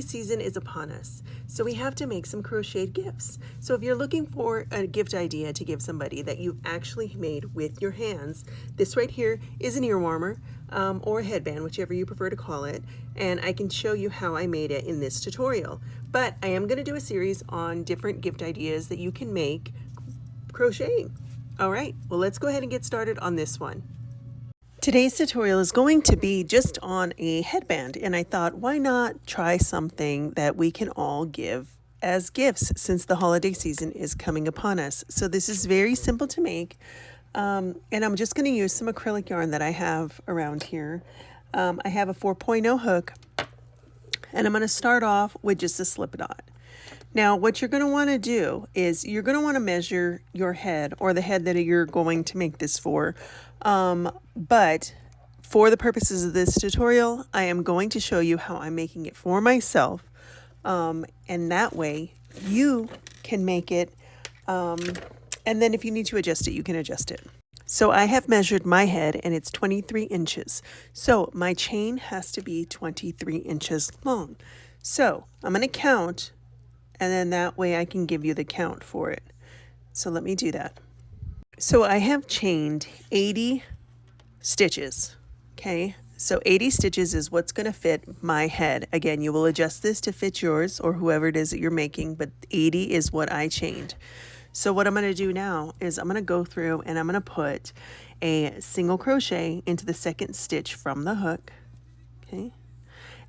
season is upon us, so we have to make some crocheted gifts. So if you're looking for a gift idea to give somebody that you've actually made with your hands, this right here is an ear warmer or a headband, whichever you prefer to call it, and I can show you how I made it in this tutorial. But I am going to do a series on different gift ideas that you can make crocheting. All right, well, let's go ahead and get started on this one. Today's tutorial is going to be just on a headband, and I thought, why not try something that we can all give as gifts since the holiday season is coming upon us. So this is very simple to make, and I'm just going to use some acrylic yarn that I have around here. I have a 4.0 hook, and I'm going to start off with just a slip knot. Now, what you're going to want to do is you're going to want to measure your head, or the head that you're going to make this for. But for the purposes of this tutorial, I am going to show you how I'm making it for myself. And that way you can make it. And then if you need to adjust it, you can adjust it. So I have measured my head and it's 23 inches. So my chain has to be 23 inches long. So I'm going to count, and then that way I can give you the count for it. So let me do that. So I have chained 80 stitches, okay? So 80 stitches is what's going to fit my head. Again, you will adjust this to fit yours or whoever it is that you're making, but 80 is what I chained. So what I'm going to do now is I'm going to go through and I'm going to put a single crochet into the second stitch from the hook, okay?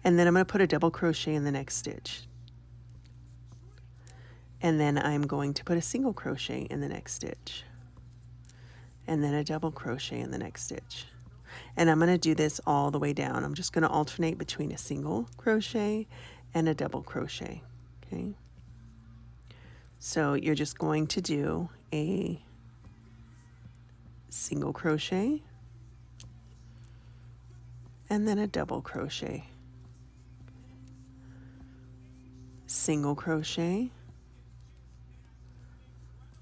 And then I'm going to put a double crochet in the next stitch. And then I'm going to put a single crochet in the next stitch. And then a double crochet in the next stitch. And I'm going to do this all the way down. I'm just going to alternate between a single crochet and a double crochet, okay? So you're just going to do a single crochet and then a double crochet. Single crochet,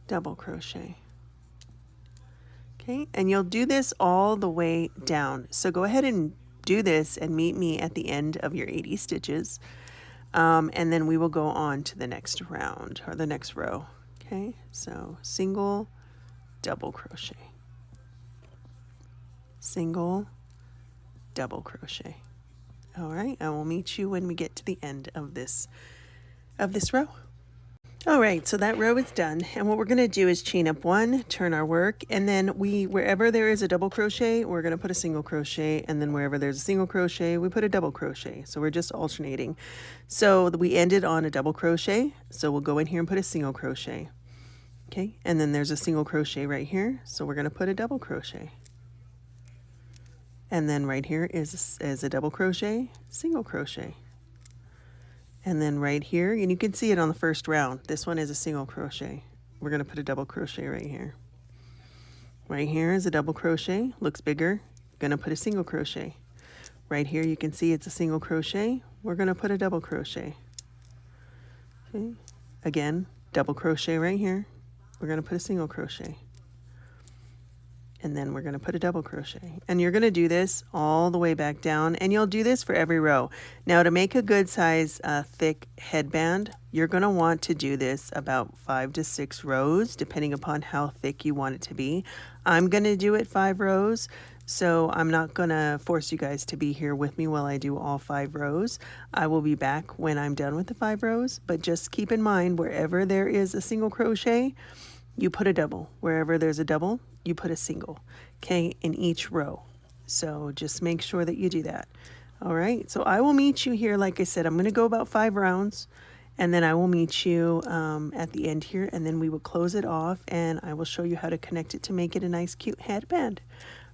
double crochet. Okay, and you'll do this all the way down. So go ahead and do this and meet me at the end of your 80 stitches. And then we will go on to the next round or the next row. Okay, so single, double crochet. Single, double crochet. All right, I will meet you when we get to the end of this row. All right, so that row is done, and what we're going to do is chain up one, turn our work, and then wherever there is a double crochet, we're going to put a single crochet, and then wherever there's a single crochet, we put a double crochet. So we're just alternating. So we ended on a double crochet, so we'll go in here and put a single crochet. Okay, and then there's a single crochet right here, so we're going to put a double crochet. And then right here is a double crochet, single crochet. And then right here, and you can see it on the first round, this one is a single crochet. We're going to put a double crochet right here. Right here is a double crochet, looks bigger. Going to put a single crochet. Right here you can see it's a single crochet. We're going to put a double crochet. Okay. Again, double crochet right here. We're going to put a single crochet. And then we're going to put a double crochet. And you're going to do this all the way back down, and you'll do this for every row. Now, to make a good size thick headband, you're going to want to do this about 5 to 6 rows, depending upon how thick you want it to be. I'm going to do it 5 rows, so I'm not going to force you guys to be here with me while I do all 5 rows. I will be back when I'm done with the 5 rows, but just keep in mind, wherever there is a single crochet, you put a double. Wherever there's a double, you put a single, okay, in each row. So just make sure that you do that. All right, so I will meet you here. Like I said, I'm going to go about 5 rounds, and then I will meet you at the end here, and then we will close it off, and I will show you how to connect it to make it a nice, cute headband.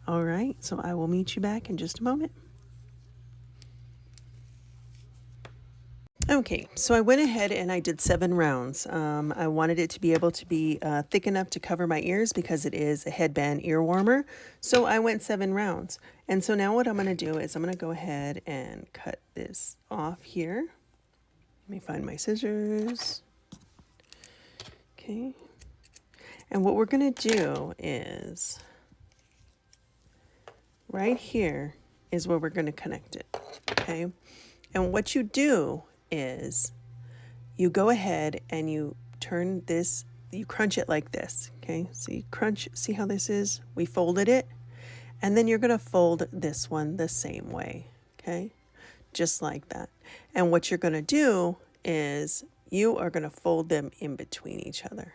All right, so I will meet you back in just a moment. Okay, so I went ahead and I did 7 rounds. I wanted it to be able to be thick enough to cover my ears because it is a headband ear warmer. So I went 7 rounds. And so now what I'm going to do is I'm going to go ahead and cut this off here. Let me find my scissors. Okay. And what we're going to do is right here is where we're going to connect it. Okay. And what you do is you go ahead and you turn this, you crunch it like this, okay? So you crunch, see how this is? We folded it, and then you're gonna fold this one the same way, okay? Just like that. And what you're gonna do is you are gonna fold them in between each other.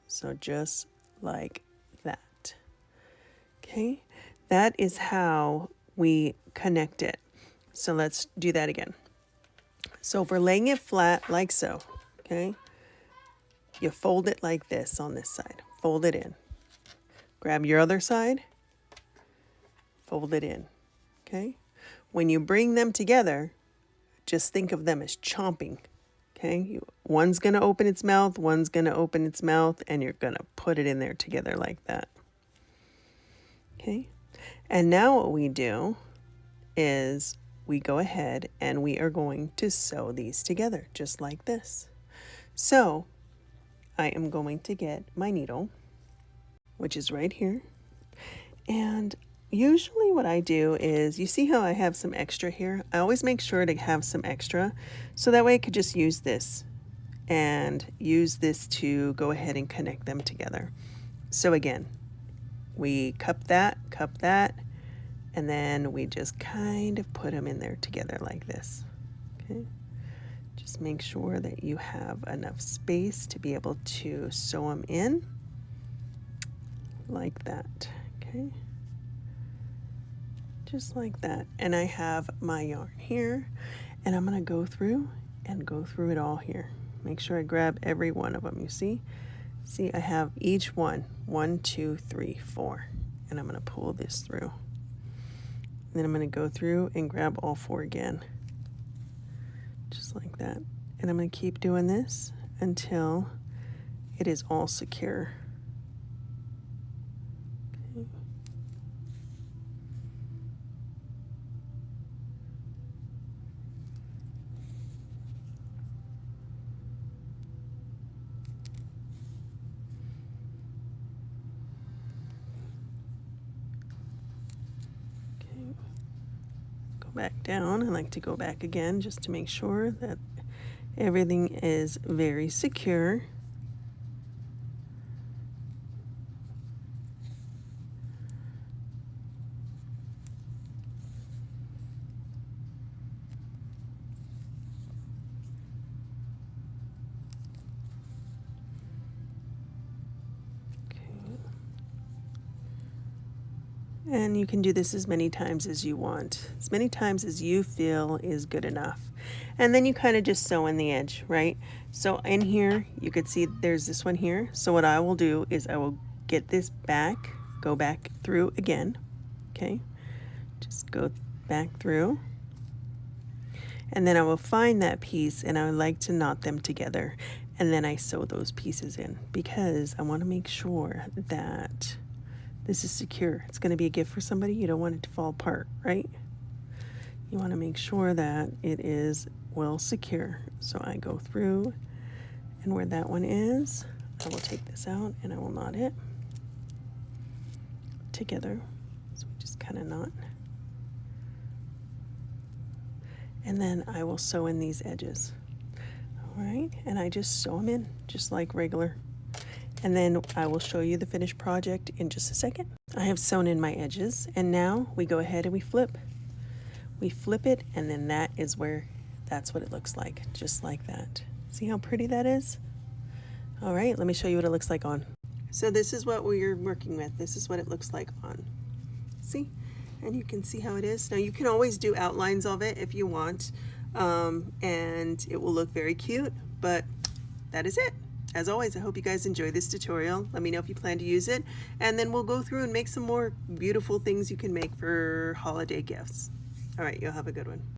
So just like that, okay? That is how we connect it. So let's do that again. So if we're laying it flat like so, okay, you fold it like this on this side. Fold it in. Grab your other side, fold it in, okay? When you bring them together, just think of them as chomping, okay? One's gonna open its mouth, one's gonna open its mouth, and you're gonna put it in there together like that, okay? And now what we do is we go ahead and we are going to sew these together just like this. So I am going to get my needle, which is right here. And usually what I do is, you see how I have some extra here? I always make sure to have some extra, so that way I could just use this and use this to go ahead and connect them together. So again, we cup that, and then we just kind of put them in there together like this, okay? Just make sure that you have enough space to be able to sew them in like that, okay? Just like that. And I have my yarn here, and I'm gonna go through it all here. Make sure I grab every one of them, you see? See, I have each one, 1, 2, 3, 4, and I'm gonna pull this through. Then I'm going to go through and grab all 4 again, just like that. And I'm going to keep doing this until it is all secure. Okay. Back down. I like to go back again just to make sure that everything is very secure. And you can do this as many times as you want, as many times as you feel is good enough. And then you kind of just sew in the edge, right? So in here, you could see there's this one here. So what I will do is I will get this back, go back through again, okay? Just go back through. And then I will find that piece, and I would like to knot them together. And then I sew those pieces in, because I want to make sure that this is secure. It's going to be a gift for somebody. You don't want it to fall apart, right? You want to make sure that it is well secure. So I go through, and where that one is, I will take this out and I will knot it together. So we just kind of knot. And then I will sew in these edges. All right, and I just sew them in just like regular. And then I will show you the finished project in just a second. I have sewn in my edges, and now we go ahead and we flip. We flip it, and then that's what it looks like, just like that. See how pretty that is? All right, let me show you what it looks like on. So this is what we're working with. This is what it looks like on. See? And you can see how it is. Now you can always do outlines of it if you want, and it will look very cute, but that is it. As always, I hope you guys enjoy this tutorial. Let me know if you plan to use it, and then we'll go through and make some more beautiful things you can make for holiday gifts. All right, you'll have a good one.